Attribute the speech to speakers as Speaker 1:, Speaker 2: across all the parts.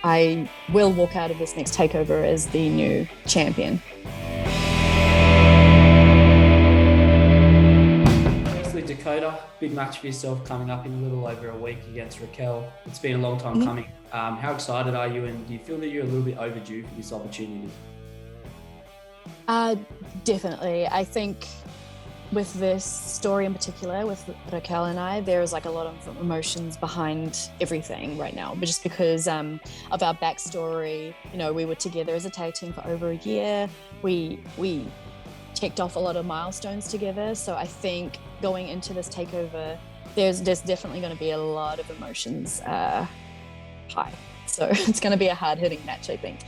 Speaker 1: I will walk out of this next takeover as the new champion.
Speaker 2: Firstly, Dakota, big match for yourself coming up in a little over a week against Raquel. It's been a long time coming. How excited are you, and do you feel that you're a little bit overdue for this opportunity?
Speaker 1: Definitely. I think with this story in particular, with Raquel and I, there is like a lot of emotions behind everything right now. But just because of our backstory, you know, we were together as a tag team for over a year. We checked off a lot of milestones together. So I think going into this takeover, there's definitely going to be a lot of emotions high. So it's going to be a hard-hitting match, I think.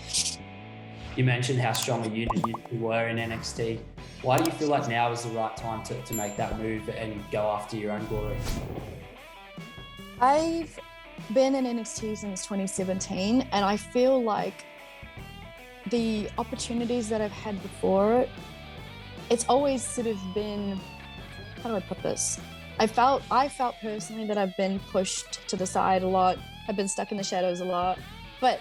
Speaker 2: You mentioned how strong a unit you were in NXT. Why do you feel like now is the right time to make that move and go after your own glory?
Speaker 1: I've been in NXT since 2017, and I feel like the opportunities that I've had before, it's always sort of been, how do I put this? I felt personally that I've been pushed to the side a lot. I've been stuck in the shadows a lot, but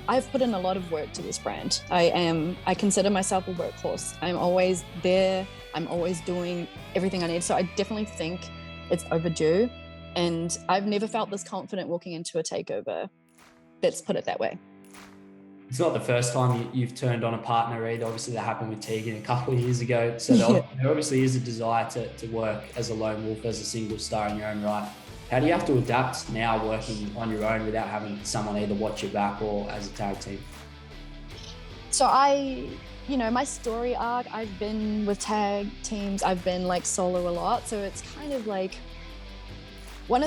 Speaker 1: I've put in a lot of work to this brand. I consider myself a workhorse. I'm always there. I'm always doing everything I need. So I definitely think it's overdue. And I've never felt this confident walking into a takeover. Let's put it that way.
Speaker 2: It's not the first time you've turned on a partner either. Obviously that happened with Tegan a couple of years ago. So there obviously is a desire to work as a lone wolf, as a single star in your own right. How do you have to adapt now working on your own without having someone either watch your back or as a tag team?
Speaker 1: So my story arc, I've been with tag teams, I've been like solo a lot. So it's kind of like when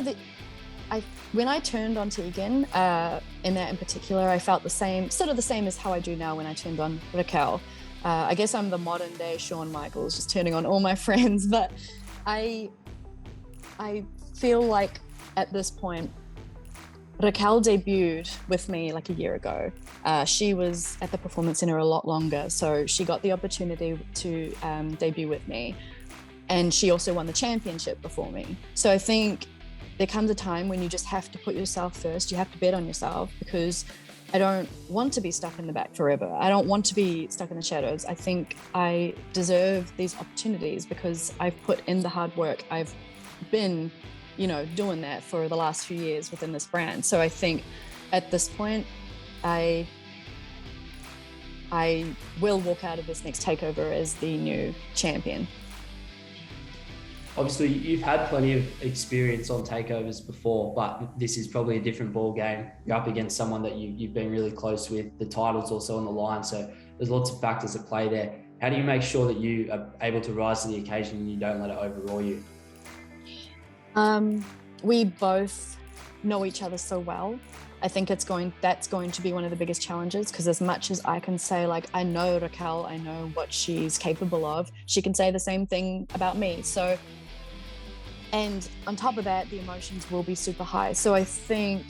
Speaker 1: I turned on Tegan, in that in particular, I felt the same as how I do now when I turned on Raquel. I guess I'm the modern day Shawn Michaels, just turning on all my friends, but I feel like at this point, Raquel debuted with me like a year ago. She was at the Performance Center a lot longer, so she got the opportunity to debut with me. And she also won the championship before me. So I think there comes a time when you just have to put yourself first. You have to bet on yourself, because I don't want to be stuck in the back forever. I don't want to be stuck in the shadows. I think I deserve these opportunities because I've put in the hard work. I've been doing that for the last few years within this brand. So I think at this point, I will walk out of this next takeover as the new champion.
Speaker 2: Obviously, you've had plenty of experience on takeovers before, but this is probably a different ball game. You're up against someone that you've been really close with. The title's also on the line, so there's lots of factors at play there. How do you make sure that you are able to rise to the occasion and you don't let it overawe you?
Speaker 1: We both know each other so well. I think that's going to be one of the biggest challenges, because as much as I can say, like, I know Raquel, I know what she's capable of, she can say the same thing about me. So, and on top of that, the emotions will be super high. So I think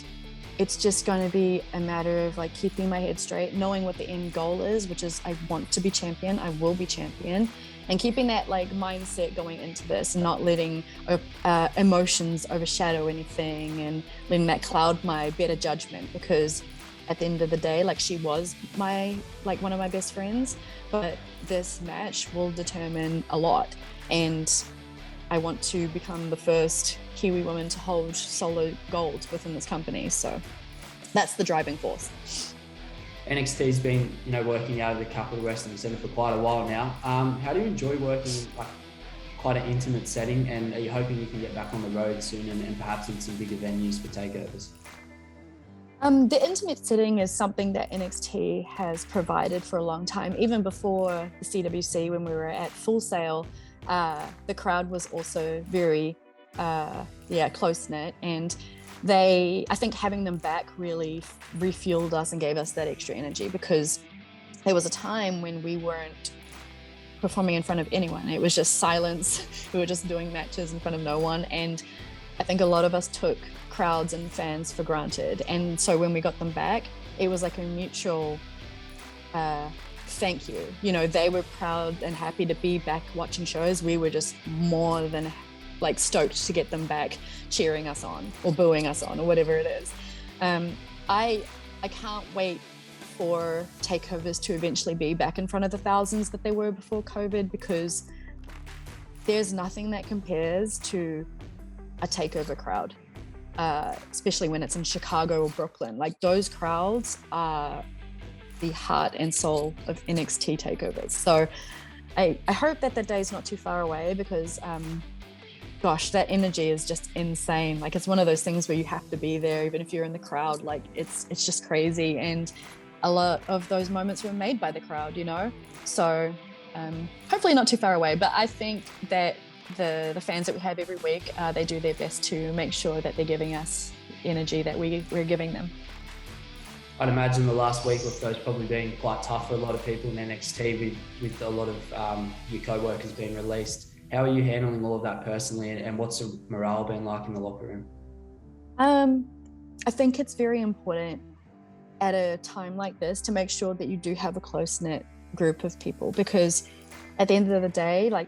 Speaker 1: it's just going to be a matter of like keeping my head straight, knowing what the end goal is, which is I want to be champion, I will be champion. And keeping that like mindset going into this, and not letting emotions overshadow anything, and letting that cloud my better judgment, because at the end of the day, like, she was one of my best friends, but this match will determine a lot. And I want to become the first Kiwi woman to hold solo gold within this company. So that's the driving force.
Speaker 2: NXT's been, working out of the Capital Wrestling Center for quite a while now. How do you enjoy working in quite an intimate setting, and are you hoping you can get back on the road soon and perhaps in some bigger venues for takeovers?
Speaker 1: The intimate setting is something that NXT has provided for a long time. Even before the CWC, when we were at Full Sail, the crowd was also very close-knit, and I think having them back really refueled us and gave us that extra energy, because there was a time when we weren't performing in front of anyone. It was just silence. We were just doing matches in front of no one. And I think a lot of us took crowds and fans for granted. And so when we got them back, it was like a mutual thank you. They were proud and happy to be back watching shows. We were just more than stoked to get them back cheering us on or booing us on or whatever it is. I can't wait for takeovers to eventually be back in front of the thousands that they were before COVID, because there's nothing that compares to a takeover crowd, especially when it's in Chicago or Brooklyn. Like, those crowds are the heart and soul of NXT takeovers. So I hope that day is not too far away, because gosh, that energy is just insane. Like, it's one of those things where you have to be there, even if you're in the crowd. Like, it's just crazy. And a lot of those moments were made by the crowd, you know? So hopefully not too far away. But I think that the fans that we have every week, they do their best to make sure that they're giving us energy that we're giving them.
Speaker 2: I'd imagine the last week or so has probably been quite tough for a lot of people in NXT with a lot of your co-workers being released. How are you handling all of that personally, and what's the morale been like in the locker room?
Speaker 1: I think it's very important at a time like this to make sure that you do have a close-knit group of people, because at the end of the day, like,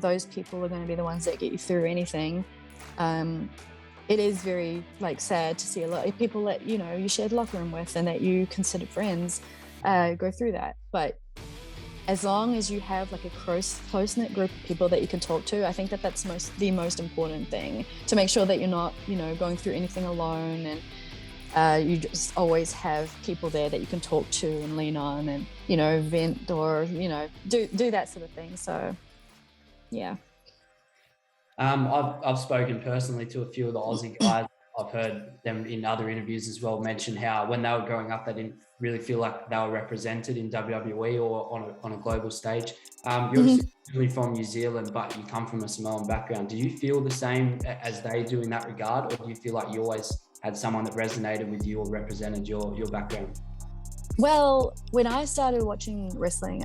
Speaker 1: those people are going to be the ones that get you through anything. It is very, like, sad to see a lot of people that, you know, you shared locker room with and that you consider friends go through that. But as long as you have like a close-knit group of people that you can talk to, I think that that's the most important thing, to make sure that you're not, you know, going through anything alone, and you just always have people there that you can talk to and lean on, and, you know, vent, or, you know, do that sort of thing. So yeah.
Speaker 2: I've spoken personally to a few of the Aussie guys. I've heard them in other interviews as well mention how when they were growing up, they didn't really feel like they were represented in WWE or on a global stage. You're originally from New Zealand, but you come from a Samoan background. Do you feel the same as they do in that regard, or do you feel like you always had someone that resonated with you or represented your background?
Speaker 1: Well, when I started watching wrestling,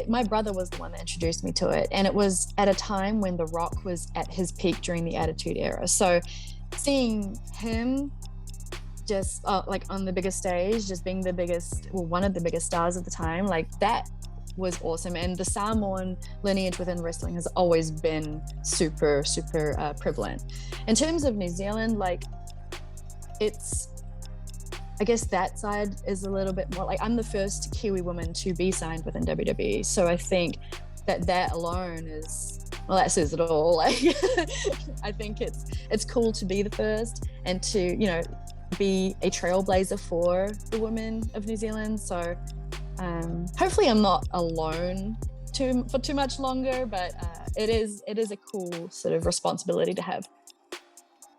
Speaker 1: my brother was the one that introduced me to it. And it was at a time when The Rock was at his peak during the Attitude Era. So seeing him just like on the biggest stage, just being one of the biggest stars of the time, like, that was awesome. And the Samoan lineage within wrestling has always been super, super prevalent. In terms of New Zealand, like, I guess that side is a little bit more like, I'm the first Kiwi woman to be signed within WWE. So I think that alone that says it all. Like, I think it's cool to be the first and to, you know, be a trailblazer for the women of New Zealand. So hopefully I'm not alone for too much longer, but it is a cool sort of responsibility to have.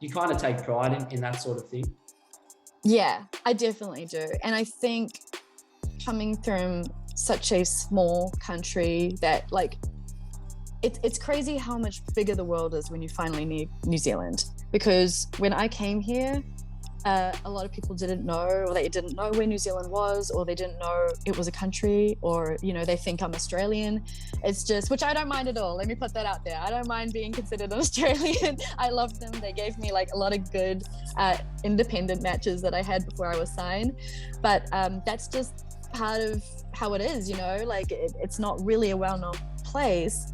Speaker 2: You kind of take pride in that sort of thing?
Speaker 1: Yeah, I definitely do. And I think coming from such a small country that, like, it's crazy how much bigger the world is when you finally need New Zealand. Because when I came here, a lot of people didn't know, or they didn't know where New Zealand was, or they didn't know it was a country, or, you know, they think I'm Australian. It's just, which I don't mind at all. Let me put that out there. I don't mind being considered an Australian. I love them. They gave me like a lot of good independent matches that I had before I was signed. But that's just part of how it is, you know, like it's not really a well-known place.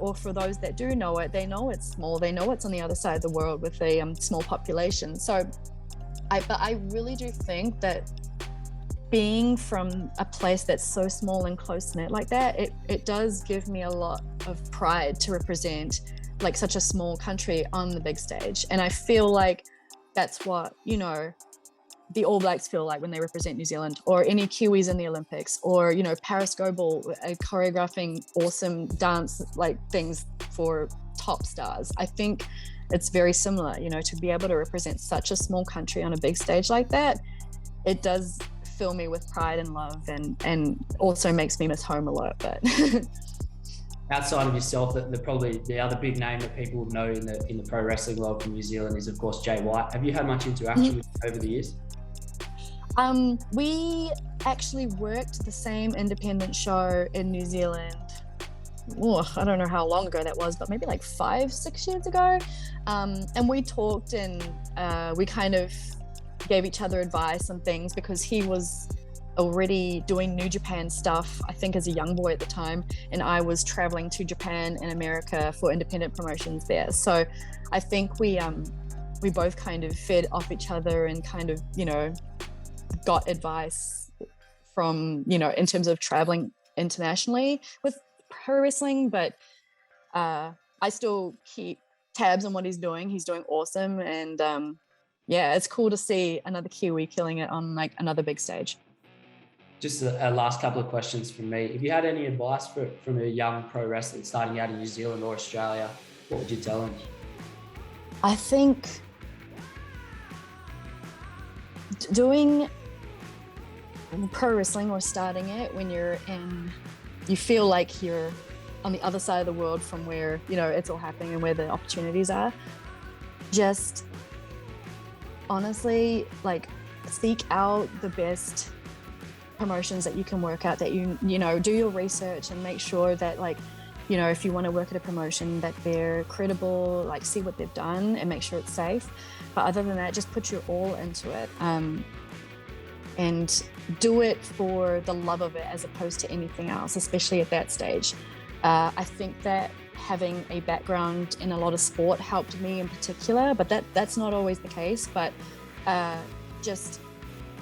Speaker 1: Or for those that do know it, they know it's small. They know it's on the other side of the world with a small population. So but I really do think that being from a place that's so small and close-knit like that, it does give me a lot of pride to represent like such a small country on the big stage. And I feel like that's what, you know, the All Blacks feel like when they represent New Zealand, or any Kiwis in the Olympics, or, you know, Paris Goebel choreographing awesome dance like things for top stars. I think it's very similar, you know, to be able to represent such a small country on a big stage like that. It does fill me with pride and love, and also makes me miss home a lot. But
Speaker 2: outside of yourself, probably the other big name that people would know in the pro wrestling world from New Zealand is, of course, Jay White. Have you had much interaction with him over the years?
Speaker 1: We actually worked the same independent show in New Zealand. I don't know how long ago that was, but maybe like 5-6 years ago. And we talked, and we kind of gave each other advice on things, because he was already doing New Japan stuff, I think, as a young boy at the time, and I was traveling to Japan and America for independent promotions there. So I think we we both kind of fed off each other and kind of, you know, got advice from, you know, in terms of traveling internationally with pro wrestling. But I still keep tabs on what he's doing. He's doing awesome. And yeah, it's cool to see another Kiwi killing it on like another big stage.
Speaker 2: Just a last couple of questions from me. If you had any advice from a young pro wrestler starting out in New Zealand or Australia, what would you tell them?
Speaker 1: I think doing pro wrestling or starting it when you feel like you're on the other side of the world from where, you know, it's all happening and where the opportunities are, just honestly, like, seek out the best promotions that you can work at, that you know, do your research and make sure that, like, you know, if you want to work at a promotion, that they're credible, like, see what they've done and make sure it's safe. But other than that, just put your all into it, and do it for the love of it as opposed to anything else, especially at that stage. I think that having a background in a lot of sport helped me in particular, but that's not always the case. But just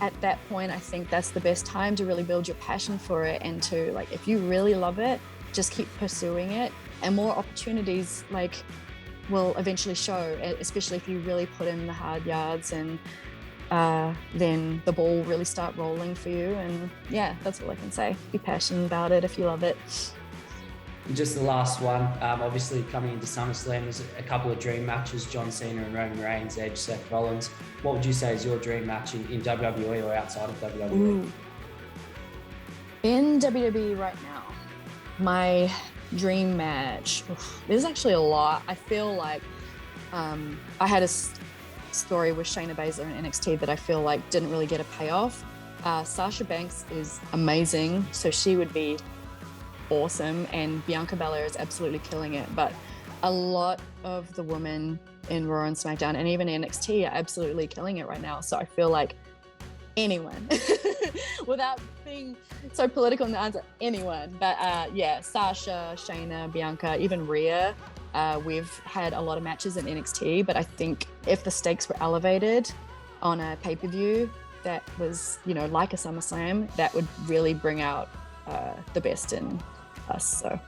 Speaker 1: at that point, I think that's the best time to really build your passion for it, and to, like, if you really love it, just keep pursuing it, and more opportunities like will eventually show, especially if you really put in the hard yards, and then the ball will really start rolling for you. And yeah, that's all I can say. Be passionate about it if you love it.
Speaker 2: Just the last one, obviously coming into SummerSlam, there's a couple of dream matches, John Cena and Roman Reigns, Edge, Seth Rollins. What would you say is your dream match in WWE or outside of WWE?
Speaker 1: Ooh. In WWE right now, my dream match, there's actually a lot. I feel like I had a story with Shayna Baszler in NXT that I feel like didn't really get a payoff. Sasha Banks is amazing, so she would be awesome, and Bianca Belair is absolutely killing it. But a lot of the women in Raw and SmackDown and even NXT are absolutely killing it right now. So I feel like anyone, without being so political in the answer, anyone. But yeah, Sasha, Shayna, Bianca, even Rhea. We've had a lot of matches in NXT, but I think if the stakes were elevated on a pay-per-view that was, you know, like a SummerSlam, that would really bring out the best in us. So